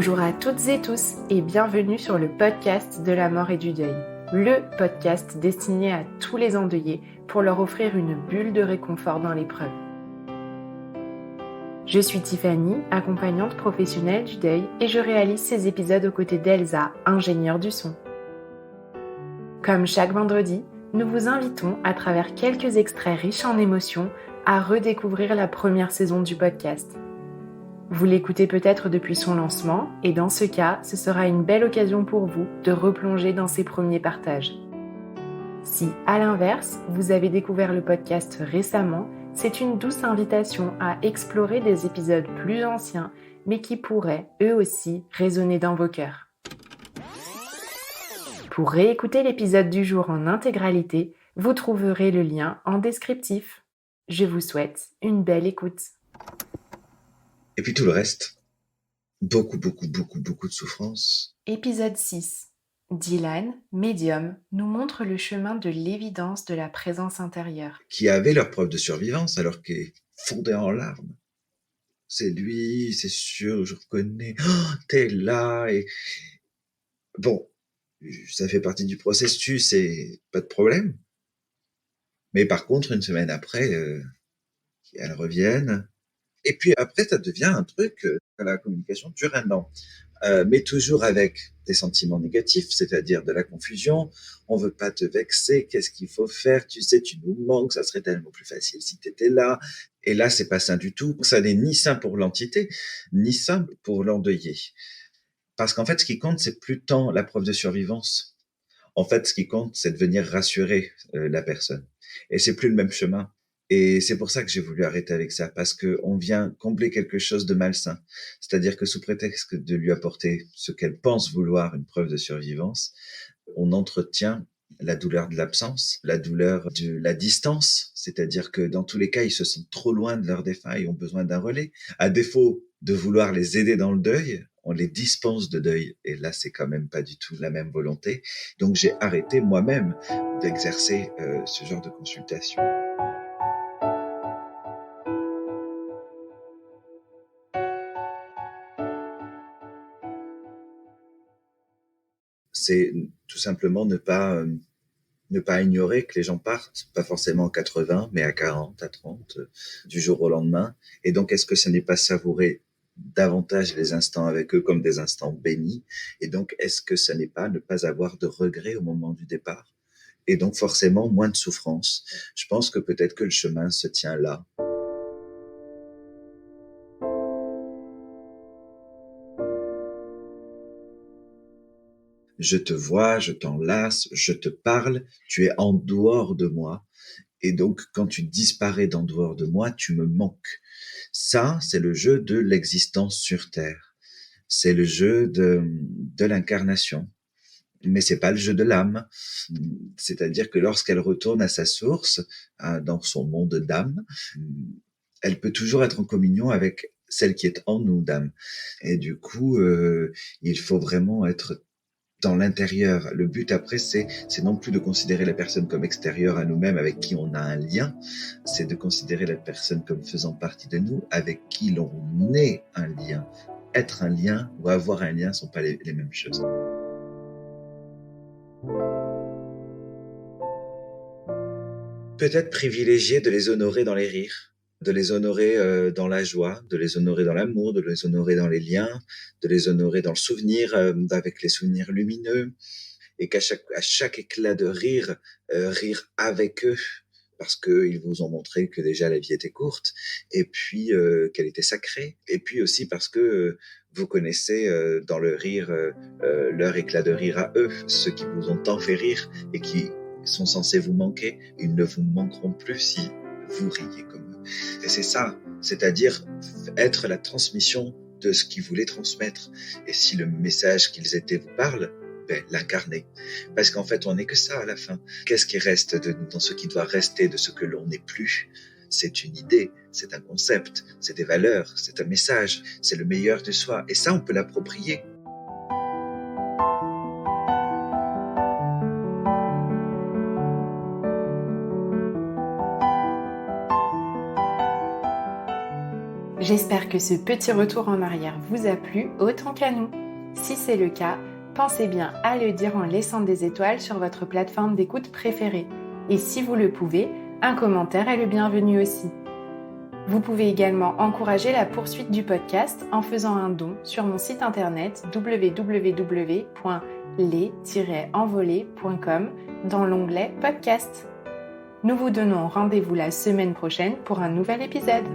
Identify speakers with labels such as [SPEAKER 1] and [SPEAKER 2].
[SPEAKER 1] Bonjour à toutes et tous et bienvenue sur le podcast de la mort et du deuil, le podcast destiné à tous les endeuillés pour leur offrir une bulle de réconfort dans l'épreuve. Je suis Tiffany, accompagnante professionnelle du deuil et je réalise ces épisodes aux côtés d'Elsa, ingénieure du son. Comme chaque vendredi, nous vous invitons à travers quelques extraits riches en émotions à redécouvrir la première saison du podcast. Vous l'écoutez peut-être depuis son lancement et dans ce cas, ce sera une belle occasion pour vous de replonger dans ses premiers partages. Si, à l'inverse, vous avez découvert le podcast récemment, c'est une douce invitation à explorer des épisodes plus anciens, mais qui pourraient, eux aussi, résonner dans vos cœurs. Pour réécouter l'épisode du jour en intégralité, vous trouverez le lien en descriptif. Je vous souhaite une belle écoute.
[SPEAKER 2] Et puis tout le reste, beaucoup de souffrance.
[SPEAKER 1] Épisode 6. Dylan, médium, nous montre le chemin de l'évidence de la présence intérieure.
[SPEAKER 2] Qui avaient leur preuve de survivance alors qu'il est fondé en larmes. C'est lui, c'est sûr, je reconnais. Oh, t'es là et bon, ça fait partie du processus et pas de problème. Mais par contre, une semaine après, elles reviennent. Et puis après, ça devient un truc, la communication dure un an. Mais toujours avec des sentiments négatifs, c'est-à-dire de la confusion. On veut pas te vexer. Qu'est-ce qu'il faut faire? Tu sais, tu nous manques. Ça serait tellement plus facile si tu étais là. Et là, c'est pas sain du tout. Ça n'est ni sain pour l'entité, ni sain pour l'endeuillé. Parce qu'en fait, ce qui compte, c'est plus tant la preuve de survivance. En fait, ce qui compte, c'est de venir rassurer la personne. Et c'est plus le même chemin. Et c'est pour ça que j'ai voulu arrêter avec ça, parce que on vient combler quelque chose de malsain. C'est-à-dire que sous prétexte de lui apporter ce qu'elle pense vouloir, une preuve de survivance, on entretient la douleur de l'absence, la douleur de la distance. C'est-à-dire que dans tous les cas, ils se sentent trop loin de leurs défunts et ont besoin d'un relais. À défaut de vouloir les aider dans le deuil, on les dispense de deuil. Et là, c'est quand même pas du tout la même volonté. Donc, j'ai arrêté moi-même d'exercer ce genre de consultation. C'est tout simplement ne pas ignorer que les gens partent, pas forcément à 80, mais à 40, à 30, du jour au lendemain. Et donc, est-ce que ce n'est pas savourer davantage les instants avec eux comme des instants bénis? Et donc, est-ce que ce n'est pas ne pas avoir de regrets au moment du départ? Et donc, forcément, moins de souffrance. Je pense que peut-être que le chemin se tient là. Je te vois, je t'enlace, je te parle, tu es en dehors de moi. Et donc, quand tu disparais d'en dehors de moi, tu me manques. Ça, c'est le jeu de l'existence sur Terre. C'est le jeu de l'incarnation. Mais c'est pas le jeu de l'âme. C'est-à-dire que lorsqu'elle retourne à sa source, dans son monde d'âme, elle peut toujours être en communion avec celle qui est en nous d'âme. Et du coup, il faut vraiment être dans l'intérieur. Le but après, c'est non plus de considérer la personne comme extérieure à nous-mêmes, avec qui on a un lien, c'est de considérer la personne comme faisant partie de nous, avec qui l'on est un lien. Être un lien ou avoir un lien ne sont pas les mêmes choses. Peut-être privilégier de les honorer dans les rires, de les honorer dans la joie, de les honorer dans l'amour, de les honorer dans les liens, de les honorer dans le souvenir, avec les souvenirs lumineux, et qu'à chaque éclat de rire, rire avec eux, parce qu'ils vous ont montré que déjà la vie était courte, et puis qu'elle était sacrée, et puis aussi parce que vous connaissez dans le rire leur éclat de rire à eux, ceux qui vous ont tant fait rire et qui sont censés vous manquer, ils ne vous manqueront plus si vous riez comme eux. Et c'est ça, c'est-à-dire être la transmission de ce qu'ils voulaient transmettre. Et si le message qu'ils étaient vous parle, l'incarner. Parce qu'en fait, on n'est que ça à la fin. Qu'est-ce qui reste de nous dans ce qui doit rester de ce que l'on n'est plus? C'est une idée, c'est un concept, c'est des valeurs, c'est un message, c'est le meilleur de soi. Et ça, on peut l'approprier.
[SPEAKER 1] J'espère que ce petit retour en arrière vous a plu autant qu'à nous. Si c'est le cas, pensez bien à le dire en laissant des étoiles sur votre plateforme d'écoute préférée. Et si vous le pouvez, un commentaire est le bienvenu aussi. Vous pouvez également encourager la poursuite du podcast en faisant un don sur mon site internet www.les-envolés.com dans l'onglet podcast. Nous vous donnons rendez-vous la semaine prochaine pour un nouvel épisode.